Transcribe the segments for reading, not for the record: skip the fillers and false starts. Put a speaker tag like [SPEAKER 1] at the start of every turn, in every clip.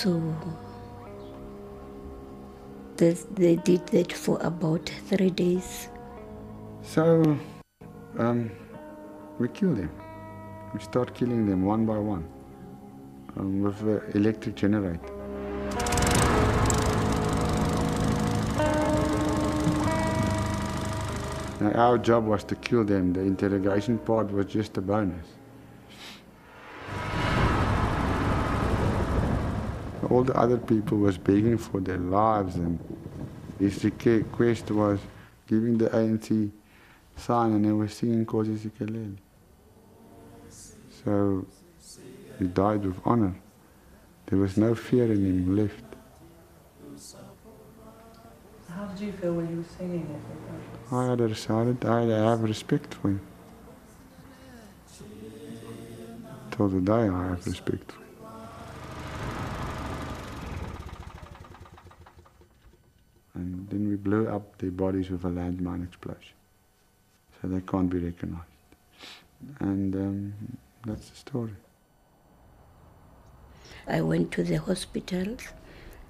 [SPEAKER 1] So they did that for about 3 days.
[SPEAKER 2] So we killed them. We start killing them one by one with an electric generator. Now, our job was to kill them. The interrogation part was just a bonus. All the other people was begging for their lives, and his request was giving the ANC sign, and they were singing Nkosi Sikelel. So he died with honor. There was no fear in him left.
[SPEAKER 3] How did you feel when you were singing it?
[SPEAKER 2] I had decided I have respect for him. Till today I have respect for him. And then we blew up their bodies with a landmine explosion. So they can't be recognized. And that's the story.
[SPEAKER 1] I went to the hospitals.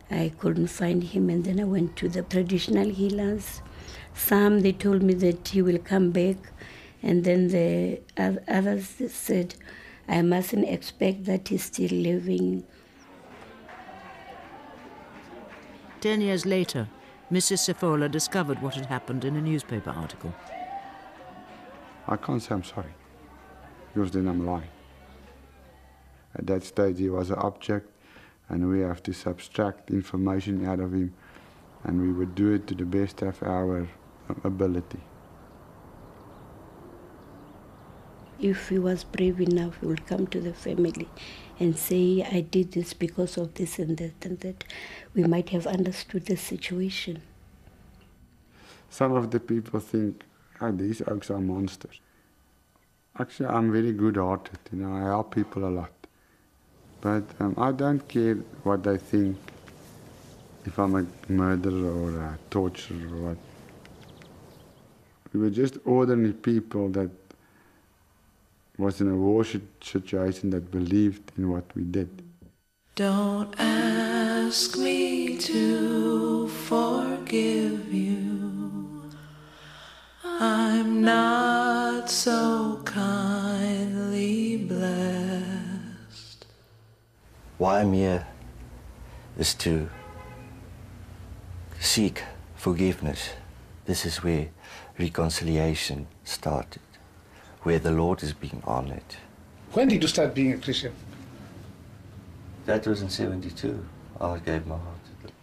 [SPEAKER 1] I couldn't find him, and then I went to the traditional healers. Some, they told me that he will come back, and then the others said, I mustn't expect that he's still living.
[SPEAKER 4] 10 years later, Mrs. Sefola discovered what had happened in a newspaper article.
[SPEAKER 2] I can't say I'm sorry, because then I'm lying. At that stage he was an object, and we have to subtract information out of him, and we would do it to the best of our ability.
[SPEAKER 1] If he was brave enough, he would come to the family and say, I did this because of this and that and that. We might have understood the situation.
[SPEAKER 2] Some of the people think, oh, these oaks are monsters. Actually, I'm very good-hearted, I help people a lot. But I don't care what they think, if I'm a murderer or a torturer or what. We were just ordinary people that was in a war situation that believed in what we did.
[SPEAKER 5] Don't ask me to forgive you. I'm not so kindly blessed.
[SPEAKER 6] Why I'm here is to seek forgiveness. This is where reconciliation started, where the Lord is being honored.
[SPEAKER 7] When did you start being a Christian?
[SPEAKER 6] That was in 72. I gave my heart to the...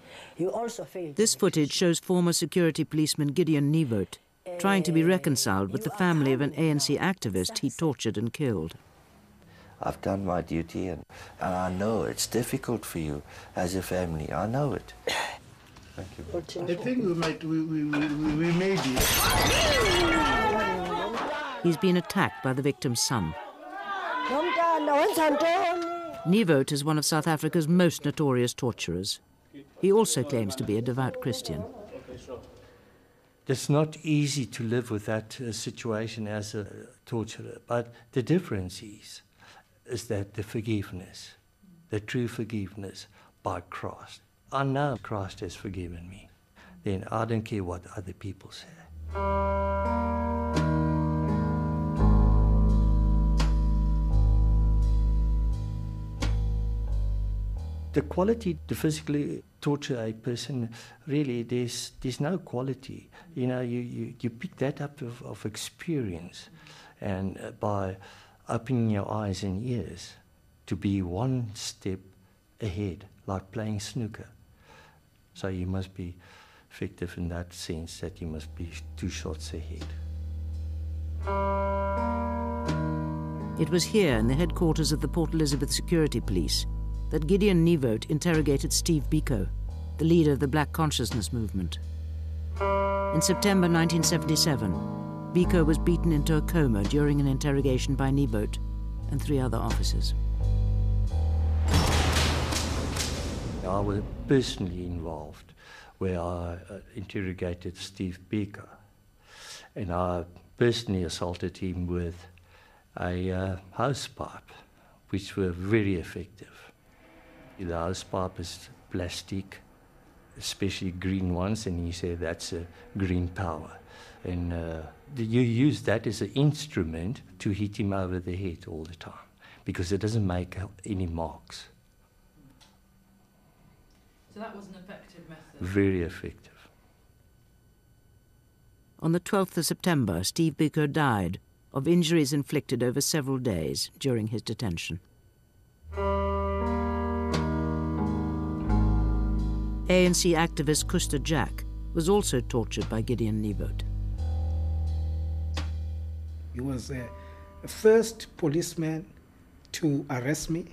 [SPEAKER 8] You also failed.
[SPEAKER 4] This footage shows former security policeman Gideon Nieuwoud trying to be reconciled with the family of an ANC activist he tortured and killed.
[SPEAKER 6] I've done my duty, and I know it's difficult for you as a family. I know it. Thank you.
[SPEAKER 7] I think we made it.
[SPEAKER 4] He's been attacked by the victim's son. Nieuwoud is one of South Africa's most notorious torturers. He also claims to be a devout Christian.
[SPEAKER 9] It's not easy to live with that situation as a torturer, but the difference is that the forgiveness, the true forgiveness by Christ. I know Christ has forgiven me. Then I don't care what other people say. The quality to physically torture a person, really, there's no quality. You pick that up of experience, and by opening your eyes and ears to be one step ahead, like playing snooker. So you must be effective in that sense, that you must be 2 shots ahead.
[SPEAKER 4] It was here in the headquarters of the Port Elizabeth Security Police that Gideon Nieuwoud interrogated Steve Biko, the leader of the Black Consciousness Movement. In September 1977, Biko was beaten into a coma during an interrogation by Nieuwoud and 3 other officers.
[SPEAKER 9] I was personally involved where I interrogated Steve Biko, and I personally assaulted him with a hose pipe, which were very effective. The house pipe is plastic, especially green ones, and he said that's a green power. And you use that as an instrument to hit him over the head all the time, because it doesn't make any marks.
[SPEAKER 3] So that was an effective method?
[SPEAKER 9] Very effective.
[SPEAKER 4] On the 12th of September, Steve Biko died of injuries inflicted over several days during his detention. ANC activist Kuster Jack was also tortured by Gideon Nieuwoud.
[SPEAKER 7] He was the first policeman to arrest me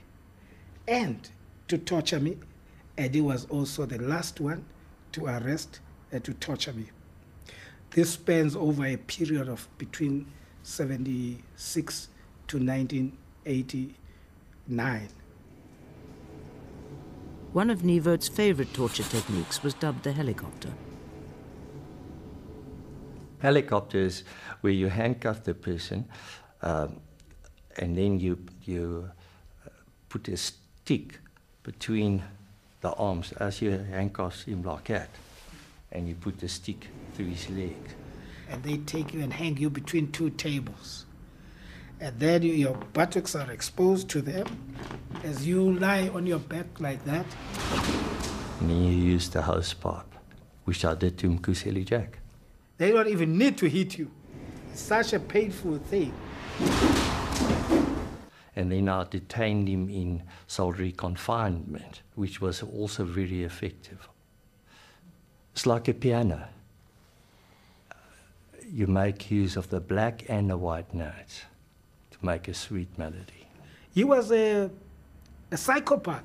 [SPEAKER 7] and to torture me, and he was also the last one to arrest and to torture me. This spans over a period of between 76 to 1989.
[SPEAKER 4] One of Nieuwoud's favorite torture techniques was dubbed the helicopter.
[SPEAKER 9] Helicopter is where you handcuff the person and then you put a stick between the arms as you handcuff him like that, and you put the stick through his legs.
[SPEAKER 7] And they take you and hang you between two tables. And then your buttocks are exposed to them as you lie on your back like that.
[SPEAKER 9] And then you use the hose pipe, which I did to Mkuseli Jack.
[SPEAKER 7] They don't even need to hit you. It's such a painful thing.
[SPEAKER 9] And then I detained him in solitary confinement, which was also very effective. It's like a piano. You make use of the black and the white notes to make a sweet melody.
[SPEAKER 7] He was a psychopath.